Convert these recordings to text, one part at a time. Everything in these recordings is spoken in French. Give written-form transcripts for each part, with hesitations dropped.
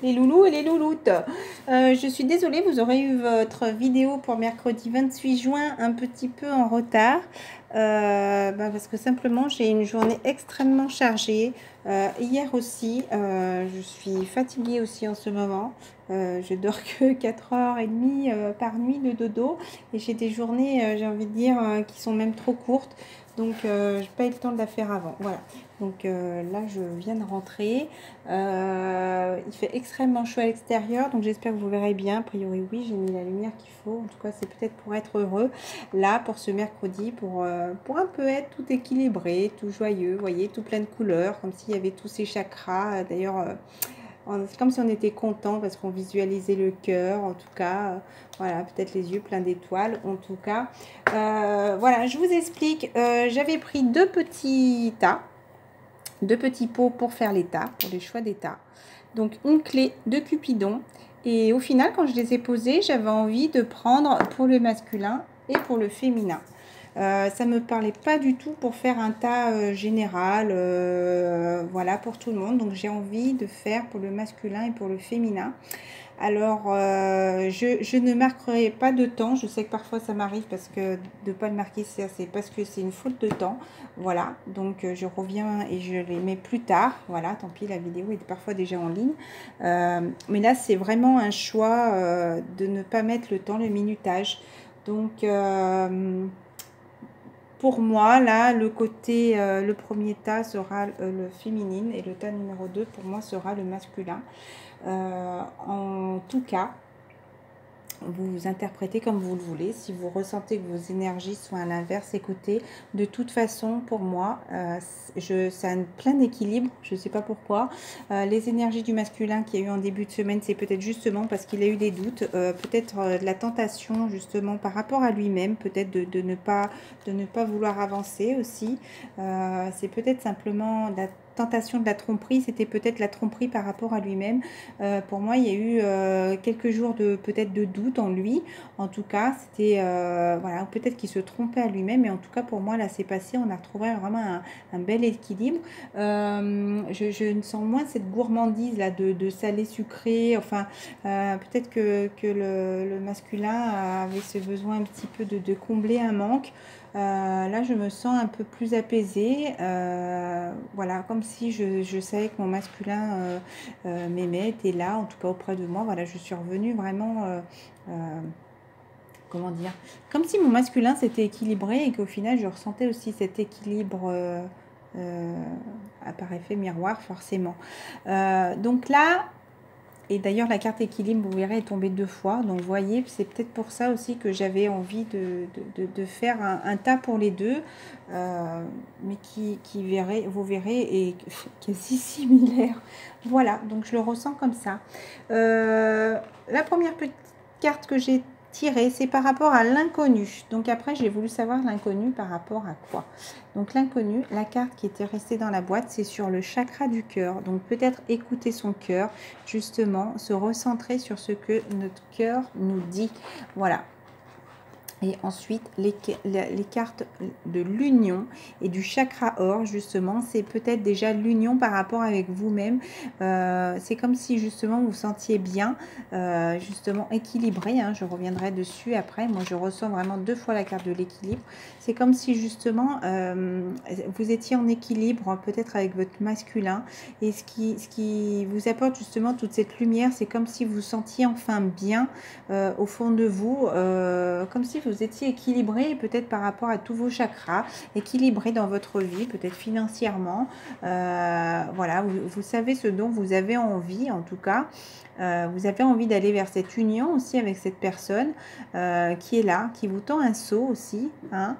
les loulous et les louloutes. Je suis désolée, vous aurez eu votre vidéo pour mercredi 28 juin un petit peu en retard. Parce que simplement j'ai une journée extrêmement chargée. Hier aussi, je suis fatiguée aussi en ce moment. Je dors que 4h30 par nuit de dodo. Et j'ai des journées, j'ai envie de dire, qui sont même trop courtes. Donc, je n'ai pas eu le temps de la faire avant. Voilà. Donc là, je viens de rentrer. Il fait extrêmement chaud à l'extérieur. Donc, j'espère que vous verrez bien. A priori, oui, j'ai mis la lumière qu'il faut. En tout cas, c'est peut-être pour être heureux. Là, pour ce mercredi, pour un peu être tout équilibré, tout joyeux. Vous voyez, tout plein de couleurs. Comme s'il y avait tous ces chakras. D'ailleurs... c'est comme si on était content parce qu'on visualisait le cœur, en tout cas, voilà, peut-être les yeux pleins d'étoiles, en tout cas. Voilà, je vous explique, j'avais pris deux petits pots pour faire les tas, pour les choix des tas. Donc, une clé de Cupidon. Et au final, quand je les ai posés, j'avais envie de prendre pour le masculin et pour le féminin. Ça me parlait pas du tout pour faire un tas général, voilà, pour tout le monde. Donc j'ai envie de faire pour le masculin et pour le féminin. Alors je ne marquerai pas de temps. Je sais que parfois ça m'arrive parce que de ne pas le marquer, c'est parce que c'est une faute de temps. Voilà, donc je reviens et je les mets plus tard. Voilà, tant pis, la vidéo est parfois déjà en ligne. Mais là, c'est vraiment un choix de ne pas mettre le temps, le minutage. Donc pour moi, là, le côté, le premier tas sera le féminine et le tas numéro 2, pour moi, sera le masculin. En tout cas, vous interprétez comme vous le voulez. Si vous ressentez que vos énergies sont à l'inverse, écoutez, de toute façon, pour moi, c'est un plein équilibre. Je ne sais pas pourquoi. Les énergies du masculin qu'il y a eu en début de semaine, c'est peut-être justement parce qu'il a eu des doutes, peut-être de la tentation justement par rapport à lui-même, peut-être de ne pas vouloir avancer aussi. C'est peut-être simplement la tentation de la tromperie, c'était peut-être la tromperie par rapport à lui-même. Pour moi, il y a eu quelques jours peut-être de doute en lui. En tout cas, c'était voilà, peut-être qu'il se trompait à lui-même, mais en tout cas pour moi là c'est passé. On a retrouvé vraiment un bel équilibre. Je ne sens moins cette gourmandise là de salé sucré. Enfin, peut-être que le masculin avait ce besoin un petit peu de combler un manque. Là, je me sens un peu plus apaisée. Voilà, comme si je savais que mon masculin m'aimait, était là, en tout cas auprès de moi. Voilà, je suis revenue vraiment, comment dire, comme si mon masculin s'était équilibré et qu'au final, je ressentais aussi cet équilibre par effet miroir, forcément. Donc là, et d'ailleurs, la carte équilibre, vous verrez, est tombée 2 fois. Donc, vous voyez, c'est peut-être pour ça aussi que j'avais envie de faire un tas pour les deux. Mais qui vous verrez, est quasi similaire. Voilà, donc je le ressens comme ça. La première petite carte que j'ai tirée, c'est par rapport à l'inconnu. Donc, après, j'ai voulu savoir l'inconnu par rapport à quoi. Donc l'inconnu, la carte qui était restée dans la boîte, c'est sur le chakra du cœur. Donc peut-être écouter son cœur, justement, se recentrer sur ce que notre cœur nous dit. Voilà. Et ensuite, les cartes de l'union et du chakra or, justement, c'est peut-être déjà l'union par rapport avec vous-même. C'est comme si, justement, vous vous sentiez bien, justement, équilibré. Hein, je reviendrai dessus après. Moi, je ressens vraiment 2 fois la carte de l'équilibre. C'est comme si, justement, vous étiez en équilibre, peut-être avec votre masculin. Et ce qui vous apporte, justement, toute cette lumière, c'est comme si vous vous sentiez enfin bien au fond de vous, comme si vous étiez équilibré peut-être par rapport à tous vos chakras, équilibré dans votre vie, peut-être financièrement. Voilà, vous savez ce dont vous avez envie, en tout cas. Vous avez envie d'aller vers cette union aussi avec cette personne qui est là, qui vous tend un seau aussi, hein,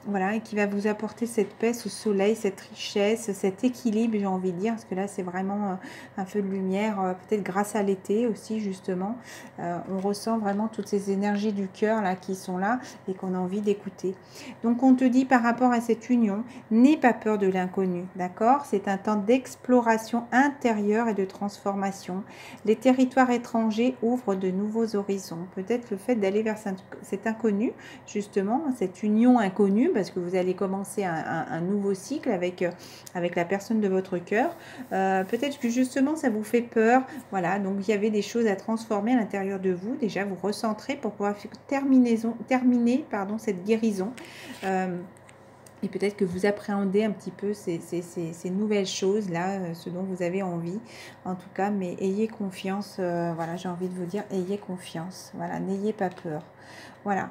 voilà, et qui va vous apporter cette paix, ce soleil, cette richesse, cet équilibre, j'ai envie de dire, parce que là c'est vraiment un feu de lumière, peut-être grâce à l'été aussi justement, on ressent vraiment toutes ces énergies énergies du cœur là qui sont là et qu'on a envie d'écouter. Donc on te dit par rapport à cette union, n'aie pas peur de l'inconnu, d'accord? C'est un temps d'exploration intérieure et de transformation. Les territoires étrangers ouvrent de nouveaux horizons. Peut-être le fait d'aller vers cet inconnu, justement, cette union inconnue, parce que vous allez commencer un nouveau cycle avec la personne de votre cœur. Peut-être que justement ça vous fait peur. Voilà, donc il y avait des choses à transformer à l'intérieur de vous. Déjà, vous recentrez pour pouvoir terminer cette guérison. Et peut-être que vous appréhendez un petit peu ces nouvelles choses-là, ce dont vous avez envie, en tout cas, mais ayez confiance, voilà, j'ai envie de vous dire, ayez confiance, voilà, n'ayez pas peur, voilà.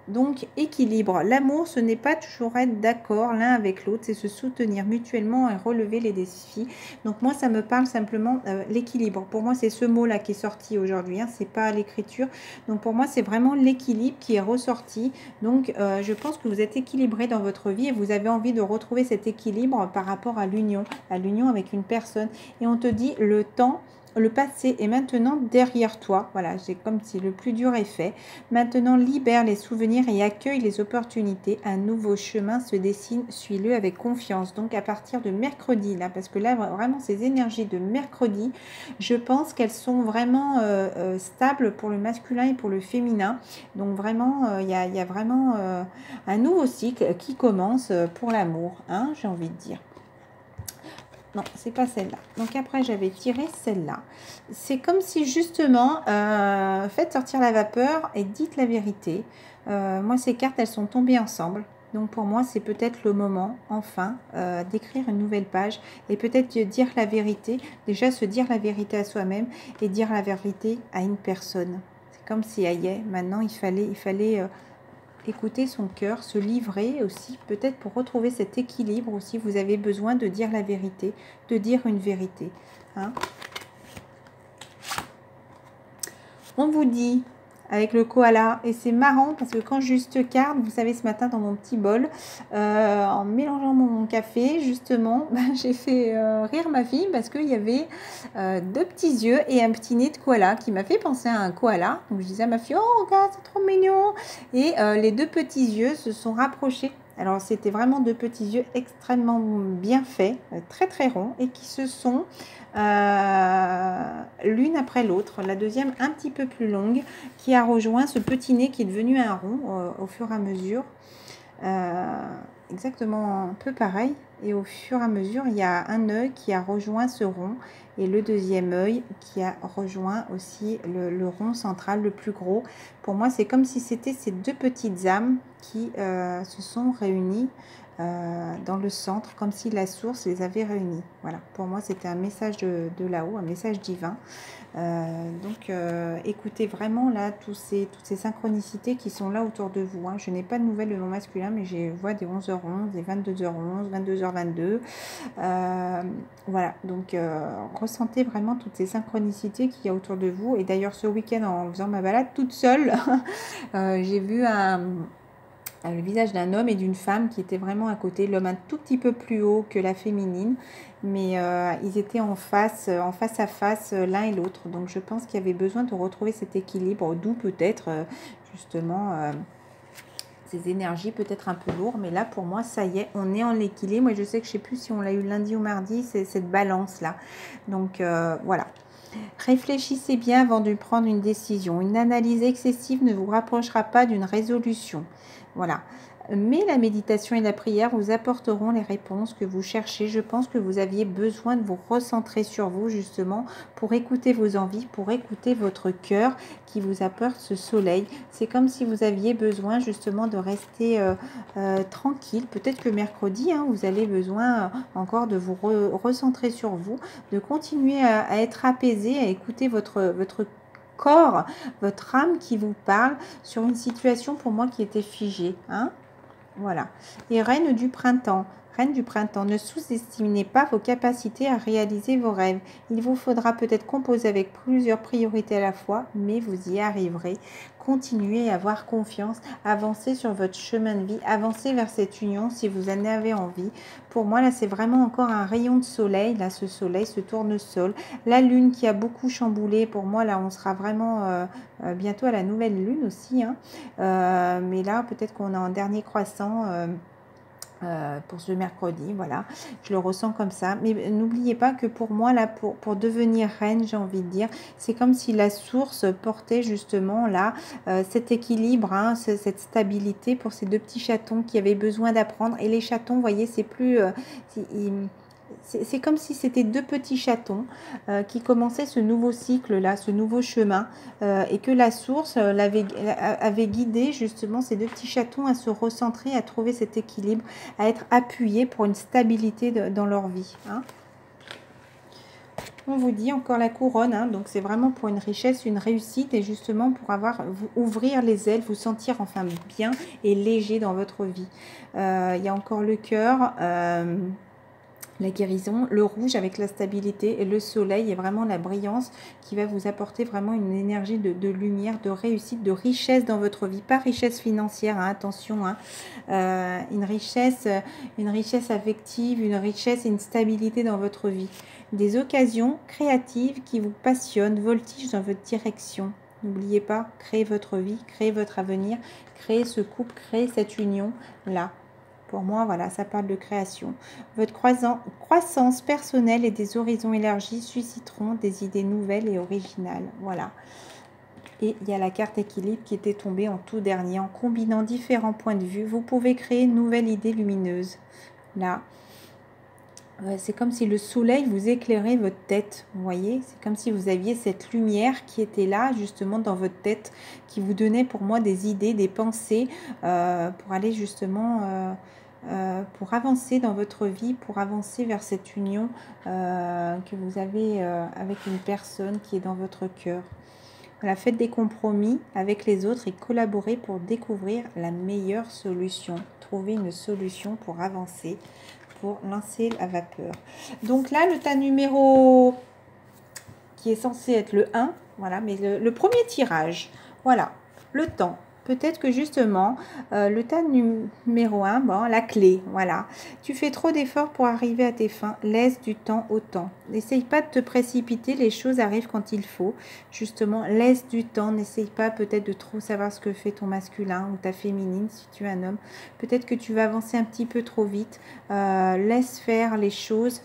Donc, équilibre. L'amour, ce n'est pas toujours être d'accord l'un avec l'autre, c'est se soutenir mutuellement et relever les défis. Donc, moi, ça me parle simplement l'équilibre. Pour moi, c'est ce mot-là qui est sorti aujourd'hui, hein, c'est pas l'écriture. Donc, pour moi, c'est vraiment l'équilibre qui est ressorti. Donc, je pense que vous êtes équilibré dans votre vie et vous avez envie de retrouver cet équilibre par rapport à l'union avec une personne. Et on te dit, le temps... Le passé est maintenant derrière toi. Voilà, c'est comme si le plus dur est fait. Maintenant, libère les souvenirs et accueille les opportunités. Un nouveau chemin se dessine. Suis-le avec confiance. Donc, à partir de mercredi, là, parce que là, vraiment, ces énergies de mercredi, je pense qu'elles sont vraiment stables pour le masculin et pour le féminin. Donc, vraiment, il y a vraiment un nouveau cycle qui commence pour l'amour, hein, j'ai envie de dire. Non, c'est pas celle-là. Donc après, j'avais tiré celle-là. C'est comme si justement, faites sortir la vapeur et dites la vérité. Moi, ces cartes, elles sont tombées ensemble. Donc pour moi, c'est peut-être le moment, enfin, d'écrire une nouvelle page et peut-être dire la vérité. Déjà, se dire la vérité à soi-même et dire la vérité à une personne. C'est comme si, aïe, maintenant, il fallait écouter son cœur, se livrer aussi, peut-être pour retrouver cet équilibre aussi, vous avez besoin de dire la vérité, de dire une vérité. Hein. On vous dit, avec le koala, et c'est marrant parce que quand juste carte, vous savez, ce matin dans mon petit bol, en mélangeant mon café, justement, j'ai fait rire ma fille parce qu'il y avait deux petits yeux et un petit nez de koala qui m'a fait penser à un koala. Donc je disais à ma fille, oh regarde, c'est trop mignon. Et les deux petits yeux se sont rapprochés. Alors c'était vraiment deux petits yeux extrêmement bien faits, très très ronds, et qui se sont l'une après l'autre, la deuxième un petit peu plus longue, qui a rejoint ce petit nez qui est devenu un rond au fur et à mesure. Exactement un peu pareil, et au fur et à mesure il y a un œil qui a rejoint ce rond et le deuxième œil qui a rejoint aussi le rond central, le plus gros. Pour moi, c'est comme si c'était ces deux petites âmes qui se sont réunies dans le centre, comme si la source les avait réunis. Voilà, pour moi c'était un message de là-haut, un message divin. Donc écoutez vraiment là toutes ces synchronicités qui sont là autour de vous, hein. Je n'ai pas de nouvelles de mon masculin, mais je vois des 11h11, des 22h11, 22h22. Voilà, donc ressentez vraiment toutes ces synchronicités qu'il y a autour de vous. Et d'ailleurs ce week-end, en faisant ma balade toute seule, j'ai vu le visage d'un homme et d'une femme qui étaient vraiment à côté. L'homme un tout petit peu plus haut que la féminine, mais ils étaient en face à face l'un et l'autre. Donc je pense qu'il y avait besoin de retrouver cet équilibre, d'où peut-être justement ces énergies peut-être un peu lourdes. Mais là pour moi, ça y est, on est en équilibre. Moi je sais que je ne sais plus si on l'a eu lundi ou mardi, c'est cette balance là. Donc voilà. Réfléchissez bien avant de prendre une décision. Une analyse excessive ne vous rapprochera pas d'une résolution. Voilà. Mais la méditation et la prière vous apporteront les réponses que vous cherchez. Je pense que vous aviez besoin de vous recentrer sur vous justement pour écouter vos envies, pour écouter votre cœur qui vous apporte ce soleil. C'est comme si vous aviez besoin justement de rester tranquille. Peut-être que mercredi, hein, vous avez besoin encore de vous recentrer sur vous, de continuer à être apaisé, à écouter votre corps, votre âme qui vous parle sur une situation pour moi qui était figée. Hein. Voilà. Et reine du printemps. Reine du printemps, ne sous-estimez pas vos capacités à réaliser vos rêves. Il vous faudra peut-être composer avec plusieurs priorités à la fois, mais vous y arriverez. Continuez à avoir confiance, avancez sur votre chemin de vie, avancez vers cette union si vous en avez envie. Pour moi, là, c'est vraiment encore un rayon de soleil, là, ce soleil, ce tournesol. La lune qui a beaucoup chamboulé, pour moi, là, on sera vraiment bientôt à la nouvelle lune aussi. Hein. Mais là, peut-être qu'on est en dernier croissant. Pour ce mercredi, voilà, je le ressens comme ça, mais n'oubliez pas que pour moi là, pour devenir reine, j'ai envie de dire, c'est comme si la source portait justement là cet équilibre, hein, cette stabilité pour ces deux petits chatons qui avaient besoin d'apprendre. Et les chatons, vous voyez, c'est plus c'est comme si c'était deux petits chatons qui commençaient ce nouveau cycle-là, ce nouveau chemin, et que la source avait guidé justement ces deux petits chatons à se recentrer, à trouver cet équilibre, à être appuyés pour une stabilité dans leur vie. Hein. On vous dit encore la couronne, hein, donc c'est vraiment pour une richesse, une réussite, et justement pour ouvrir les ailes, vous sentir enfin bien et léger dans votre vie. Il y a encore le cœur. La guérison, le rouge avec la stabilité et le soleil et vraiment la brillance qui va vous apporter vraiment une énergie de lumière, de réussite, de richesse dans votre vie. Pas richesse financière, hein, attention, hein, une richesse affective, une richesse et une stabilité dans votre vie. Des occasions créatives qui vous passionnent, voltigent dans votre direction. N'oubliez pas, créez votre vie, créez votre avenir, créez ce couple, créez cette union-là. Pour moi, voilà, ça parle de création. Votre croissance personnelle et des horizons élargis susciteront des idées nouvelles et originales. Voilà. Et il y a la carte équilibre qui était tombée en tout dernier. En combinant différents points de vue, vous pouvez créer une nouvelle idée lumineuse. Là, c'est comme si le soleil vous éclairait votre tête. Vous voyez, c'est comme si vous aviez cette lumière qui était là, justement, dans votre tête, qui vous donnait pour moi des idées, des pensées pour aller justement... pour avancer dans votre vie, pour avancer vers cette union que vous avez avec une personne qui est dans votre cœur. Voilà, faites des compromis avec les autres et collaborez pour découvrir la meilleure solution. Trouvez une solution pour avancer, pour lancer la vapeur. Donc là, le tas numéro qui est censé être le 1, voilà, mais le premier tirage, voilà, le temps. Peut-être que justement, le tas numéro 1, bon, la clé, voilà. Tu fais trop d'efforts pour arriver à tes fins. Laisse du temps au temps. N'essaye pas de te précipiter, les choses arrivent quand il faut. Justement, laisse du temps. N'essaye pas peut-être de trop savoir ce que fait ton masculin ou ta féminine si tu es un homme. Peut-être que tu vas avancer un petit peu trop vite. Laisse faire les choses.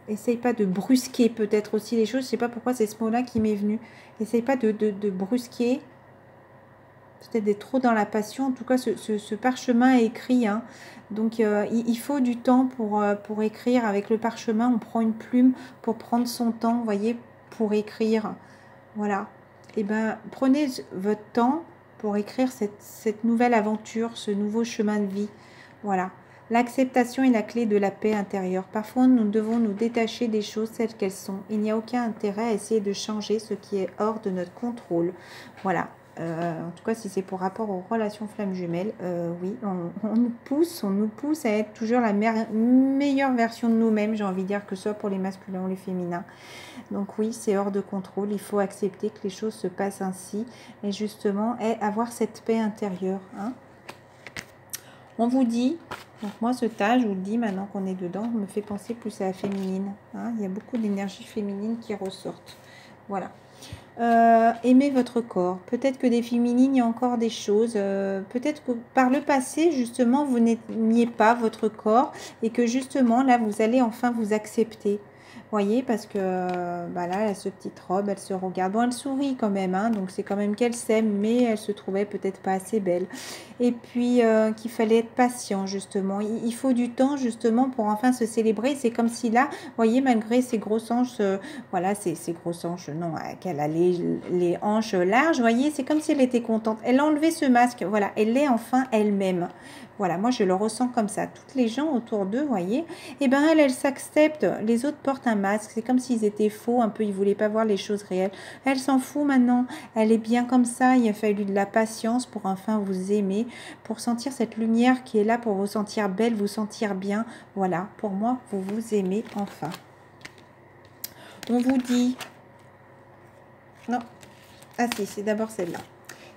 Essaye pas de brusquer peut-être aussi les choses. Je ne sais pas pourquoi c'est ce mot-là qui m'est venu. Essaye pas de brusquer. Peut-être d'être trop dans la passion. En tout cas, ce parchemin est écrit. Hein. Donc, il faut du temps pour écrire. Avec le parchemin, on prend une plume pour prendre son temps, vous voyez, pour écrire. Voilà. Et bien, prenez votre temps pour écrire cette nouvelle aventure, ce nouveau chemin de vie. Voilà. L'acceptation est la clé de la paix intérieure. Parfois, nous devons nous détacher des choses telles qu'elles sont. Il n'y a aucun intérêt à essayer de changer ce qui est hors de notre contrôle. Voilà. En tout cas, si c'est pour rapport aux relations flammes jumelles, oui, on nous pousse à être toujours la meilleure version de nous-mêmes, j'ai envie de dire, que ce soit pour les masculins ou les féminins. Donc oui, c'est hors de contrôle, il faut accepter que les choses se passent ainsi, et justement, avoir cette paix intérieure. Hein. On vous dit, donc moi ce tas, je vous le dis, maintenant qu'on est dedans, me fait penser plus à la féminine. Hein. Il y a beaucoup d'énergie féminine qui ressortent. Voilà. Aimez votre corps. Peut-être que des féminines, il y a encore des choses. Peut-être que par le passé, justement, vous n'aimiez pas votre corps et que justement, là, vous allez enfin vous accepter. Voyez, parce que bah là, elle a cette petite robe, elle se regarde. Bon, elle sourit quand même, hein, donc c'est quand même qu'elle s'aime, mais elle se trouvait peut-être pas assez belle. Et puis, qu'il fallait être patient, justement. Il faut du temps, justement, pour enfin se célébrer. C'est comme si là, voyez, malgré ses grosses hanches, voilà, ses grosses hanches, non, qu'elle a les hanches larges, voyez, c'est comme si elle était contente. Elle a enlevé ce masque, voilà, elle est enfin elle-même. Voilà, moi je le ressens comme ça. Toutes les gens autour d'eux, vous voyez, eh ben elle s'accepte. Les autres portent un masque. C'est comme s'ils étaient faux, un peu, ils voulaient pas voir les choses réelles. Elle s'en fout maintenant. Elle est bien comme ça. Il a fallu de la patience pour enfin vous aimer, pour sentir cette lumière qui est là, pour vous sentir belle, vous sentir bien. Voilà, pour moi, vous vous aimez enfin. On vous dit... Non. Ah si, c'est d'abord celle-là.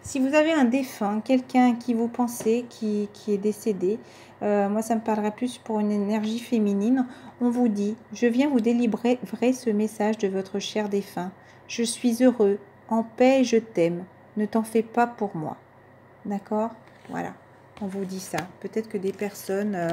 Si vous avez un défunt, quelqu'un qui vous pensez, qui est décédé, moi ça me parlerait plus pour une énergie féminine, on vous dit, je viens vous délivrer ce message de votre cher défunt. Je suis heureux, en paix et je t'aime. Ne t'en fais pas pour moi. D'accord? Voilà. On vous dit ça. Peut-être que des personnes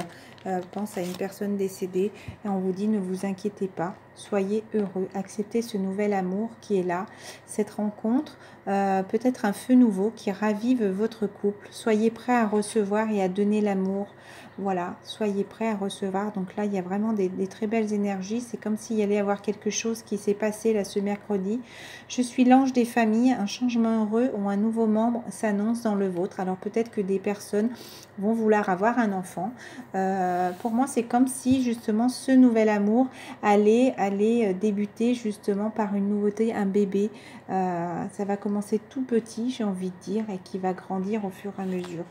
pensent à une personne décédée et on vous dit ne vous inquiétez pas, soyez heureux, acceptez ce nouvel amour qui est là, cette rencontre, peut-être un feu nouveau qui ravive votre couple. Soyez prêts à recevoir et à donner l'amour. Voilà, soyez prêts à recevoir. Donc là, il y a vraiment des très belles énergies. C'est comme s'il y allait avoir quelque chose qui s'est passé là ce mercredi. Je suis l'ange des familles. Un changement heureux ou un nouveau membre s'annonce dans le vôtre. Alors peut-être que des personnes vont vouloir avoir un enfant. Pour moi, c'est comme si justement ce nouvel amour allait débuter justement par une nouveauté, un bébé. Ça va commencer tout petit, j'ai envie de dire, et qui va grandir au fur et à mesure.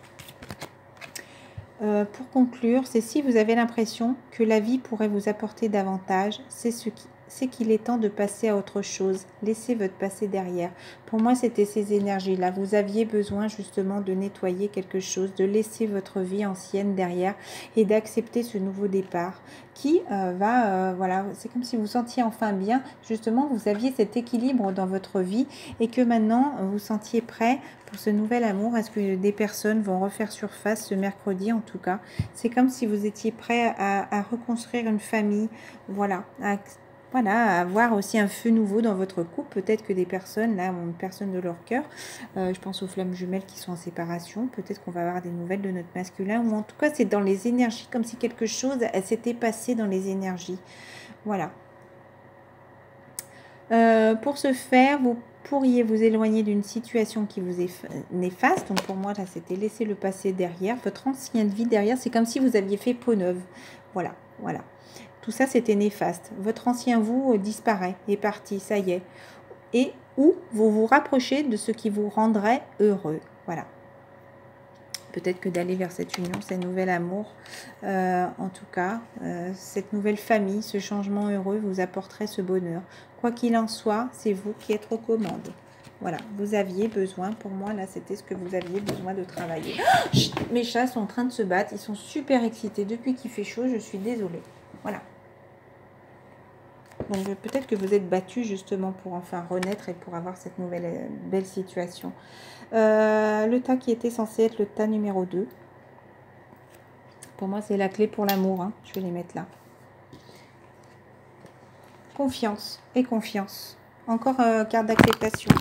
Pour conclure, c'est si vous avez l'impression que la vie pourrait vous apporter davantage, c'est qu'il est temps de passer à autre chose. Laissez votre passé derrière. Pour moi, c'était ces énergies-là. Vous aviez besoin justement de nettoyer quelque chose, de laisser votre vie ancienne derrière et d'accepter ce nouveau départ qui voilà, c'est comme si vous sentiez enfin bien. Justement, vous aviez cet équilibre dans votre vie et que maintenant, vous sentiez prêt pour ce nouvel amour. Est-ce que des personnes vont refaire surface ce mercredi en tout cas? C'est comme si vous étiez prêt à reconstruire une famille. Voilà, à avoir aussi un feu nouveau dans votre couple. Peut-être que des personnes, là, ont une personne de leur cœur. Je pense aux flammes jumelles qui sont en séparation. Peut-être qu'on va avoir des nouvelles de notre masculin. Ou en tout cas, c'est dans les énergies, comme si quelque chose s'était passé dans les énergies. Voilà. Pour ce faire, vous pourriez vous éloigner d'une situation qui vous est néfaste. Donc pour moi, là, c'était laisser le passé derrière. Votre ancienne vie derrière, c'est comme si vous aviez fait peau neuve. Voilà, voilà. Tout ça, c'était néfaste. Votre ancien vous disparaît, est parti, ça y est. Et ou vous vous rapprochez de ce qui vous rendrait heureux. Voilà. Peut-être que d'aller vers cette union, ce nouvel amour, en tout cas, cette nouvelle famille, ce changement heureux vous apporterait ce bonheur. Quoi qu'il en soit, c'est vous qui êtes aux commandes. Voilà, vous aviez besoin, pour moi, là, c'était ce que vous aviez besoin de travailler. Mes chats sont en train de se battre, ils sont super excités. Depuis qu'il fait chaud, je suis désolée. Voilà. Donc peut-être que vous êtes battu justement pour enfin renaître et pour avoir cette nouvelle belle situation. Le tas qui était censé être le tas numéro 2. Pour moi, c'est la clé pour l'amour. Hein. Je vais les mettre là. Confiance et confiance. Encore carte d'acceptation.